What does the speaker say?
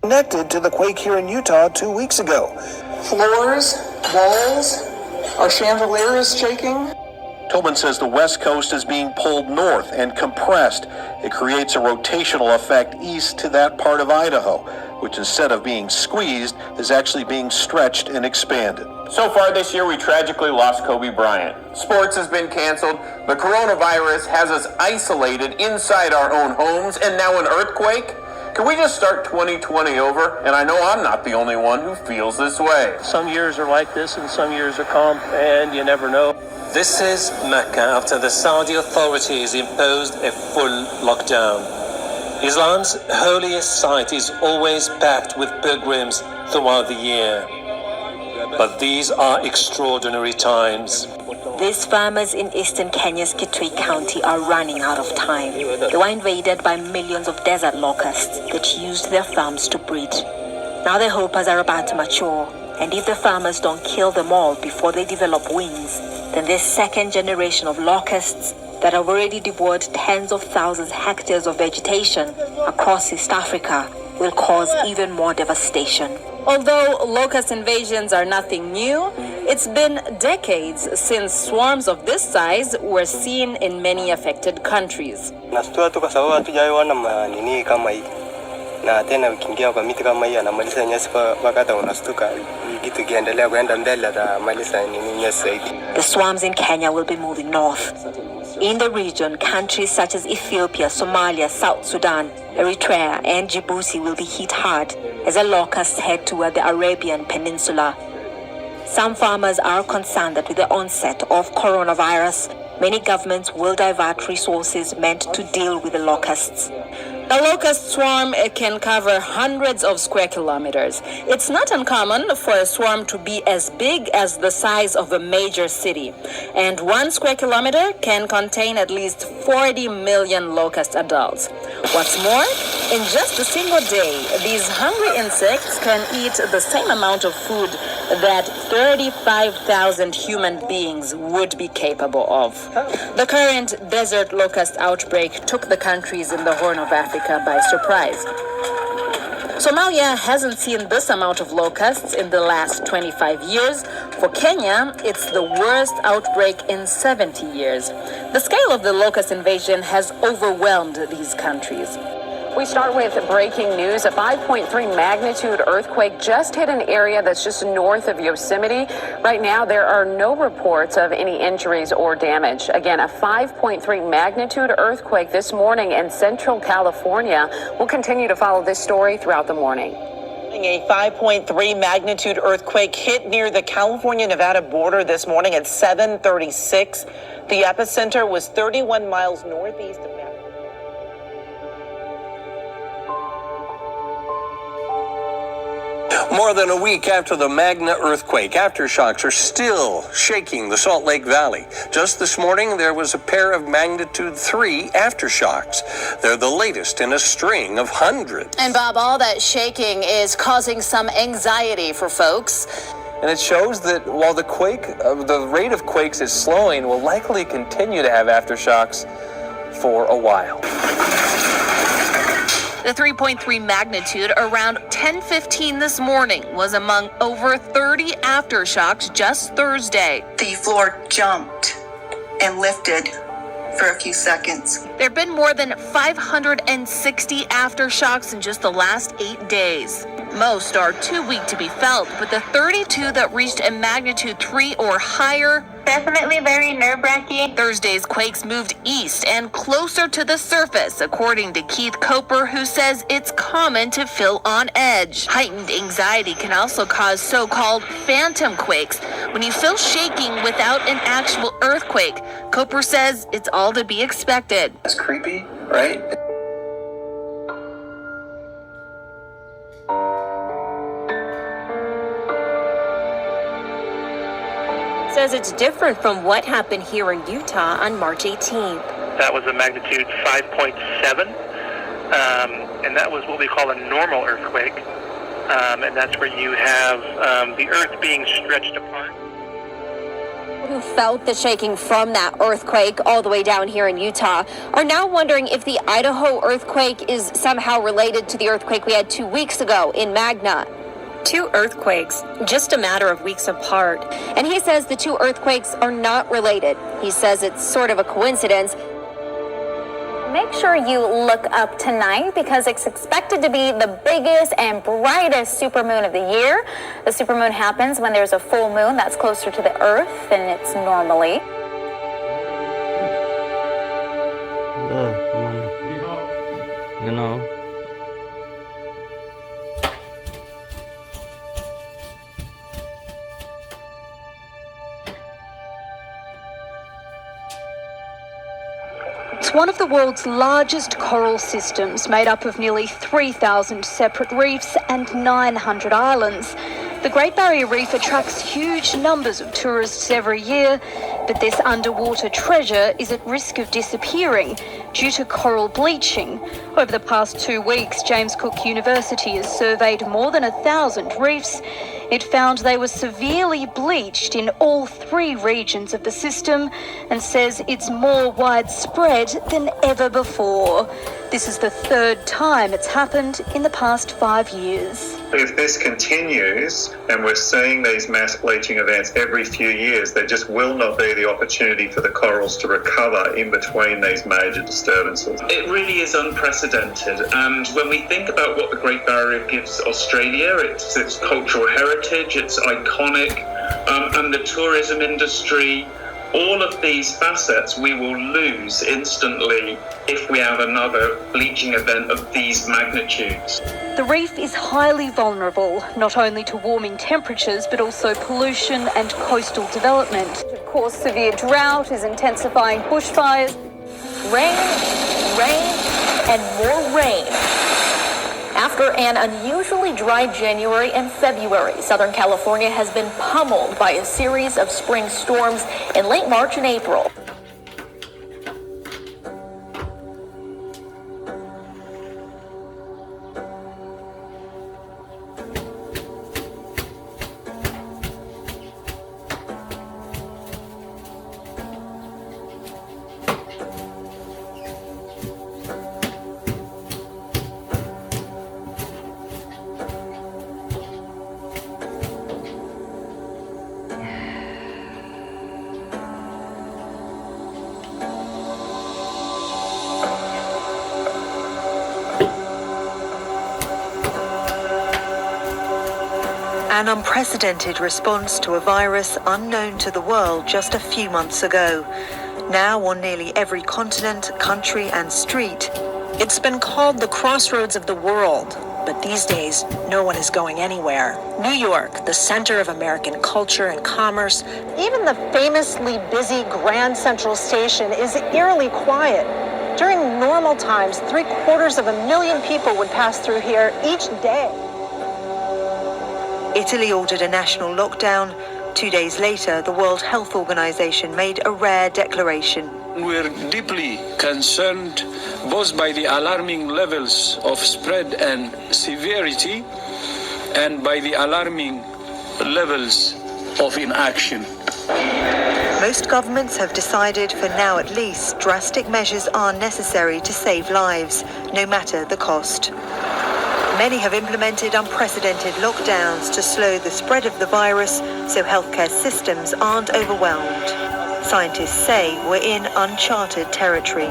Connected to the quake here in Utah 2 weeks ago. Floors, walls, our chandeliers shaking. Tobin says the West Coast is being pulled north and compressed. It creates a rotational effect east to that part of Idaho, which instead of being squeezed is actually being stretched and expanded. So far this year, we tragically lost Kobe Bryant. Sports has been canceled. The coronavirus has us isolated inside our own homes, and now an earthquake. Can we just start 2020 over? And I know I'm not the only one who feels this way. Some years are like this and some years are calm, and you never know. This is Mecca after the Saudi authorities imposed a full lockdown. Islam's holiest site is always packed with pilgrims throughout the year. But these are extraordinary times. These farmers in eastern Kenya's Kitui County are running out of time. They were invaded by millions of desert locusts that used their farms to breed. Now their hoppers are about to mature, and if the farmers don't kill them all before they develop wings, then this second generation of locusts that have already devoured tens of thousands of hectares of vegetation across East Africa will cause even more devastation. Although locust invasions are nothing new, it's been decades since swarms of this size were seen in many affected countries. Nastua tu kwa sababu hatujaona manini kama hii. Na tena ukiingia kwa miti kama hii anamaliza nyasi mpaka hata unastuka kitu kiendelea kwenda mbele atamaliza nini nyasi zaidi. The swarms in Kenya will be moving north. In the region, countries such as Ethiopia, Somalia, South Sudan, Eritrea, and Djibouti will be hit hard as the locusts head toward the Arabian Peninsula. Some farmers are concerned that with the onset of coronavirus, many governments will divert resources meant to deal with the locusts. A locust swarm can cover hundreds of square kilometers. It's not uncommon for a swarm to be as big as the size of a major city. And 1 square kilometer can contain at least 40 million locust adults. What's more, in just a single day, these hungry insects can eat the same amount of food that 35,000 human beings would be capable of. The current desert locust outbreak took the countries in the Horn of Africa by surprise. Somalia hasn't seen this amount of locusts in the last 25 years. For Kenya, it's the worst outbreak in 70 years. The scale of the locust invasion has overwhelmed these countries. We start with breaking news. A 5.3 magnitude earthquake just hit an area that's just north of Yosemite. Right now, there are no reports of any injuries or damage. Again, a 5.3 magnitude earthquake this morning in Central California. We'll continue to follow this story throughout the morning. A 5.3 magnitude earthquake hit near the California-Nevada border this morning at 7:36. The epicenter was 31 miles northeast of More than a week after the Magna earthquake, aftershocks are still shaking the Salt Lake Valley. Just this morning, there was a pair of magnitude 3 aftershocks. They're the latest in a string of hundreds. And Bob, all that shaking is causing some anxiety for folks. And it shows that while the rate of quakes is slowing, we'll likely continue to have aftershocks for a while. The 3.3 magnitude around 10:15 this morning was among over 30 aftershocks just Thursday. The floor jumped and lifted for a few seconds. There have been more than 560 aftershocks in just the last 8 days. Most are too weak to be felt, but the 32 that reached a magnitude 3 or higher, definitely very nerve-wracking. Thursday's quakes moved east and closer to the surface, according to Keith Coper, who says it's common to feel on edge. Heightened anxiety can also cause so-called phantom quakes, when you feel shaking without an actual earthquake. Coper says it's all to be expected. That's creepy, right? Says it's different from what happened here in Utah on March 18th. That was a magnitude 5.7, and that was what we call a normal earthquake, and that's where you have the earth being stretched apart. Who felt the shaking from that earthquake all the way down here in Utah are now wondering if the Idaho earthquake is somehow related to the earthquake we had 2 weeks ago in Magna. 2 earthquakes, just a matter of weeks apart. And he says the 2 earthquakes are not related. He says it's sort of a coincidence. Make sure you look up tonight because it's expected to be the biggest and brightest supermoon of the year. The supermoon happens when there's a full moon that's closer to the Earth than it's normally. You know. It's one of the world's largest coral systems, made up of nearly 3,000 separate reefs and 900 islands. The Great Barrier Reef attracts huge numbers of tourists every year, but this underwater treasure is at risk of disappearing due to coral bleaching. Over the past 2 weeks, James Cook University has surveyed more than 1,000 reefs. It found they were severely bleached in all 3 regions of the system and says it's more widespread than ever before. This is the 3rd time it's happened in the past 5 years. If this continues and we're seeing these mass bleaching events every few years, there just will not be the opportunity for the corals to recover in between these major disturbances. It really is unprecedented, and when we think about what the Great Barrier Reef gives Australia, it's its cultural heritage, it's iconic, and the tourism industry, all of these facets we will lose instantly if we have another bleaching event of these magnitudes. The reef is highly vulnerable, not only to warming temperatures, but also pollution and coastal development. Of course, severe drought is intensifying bushfires. Rain, and more rain. After an unusually dry January and February, Southern California has been pummeled by a series of spring storms in late March and April. An unprecedented response to a virus unknown to the world just a few months ago. Now on nearly every continent, country and street. It's been called the crossroads of the world, but these days, no one is going anywhere. New York, the center of American culture and commerce. Even the famously busy Grand Central Station is eerily quiet. During normal times, 750,000 people would pass through here each day. Italy ordered a national lockdown. 2 days later, the World Health Organization made a rare declaration. We're deeply concerned both by the alarming levels of spread and severity and by the alarming levels of inaction. Most governments have decided, for now at least, drastic measures are necessary to save lives, no matter the cost. Many have implemented unprecedented lockdowns to slow the spread of the virus so healthcare systems aren't overwhelmed. Scientists say we're in uncharted territory.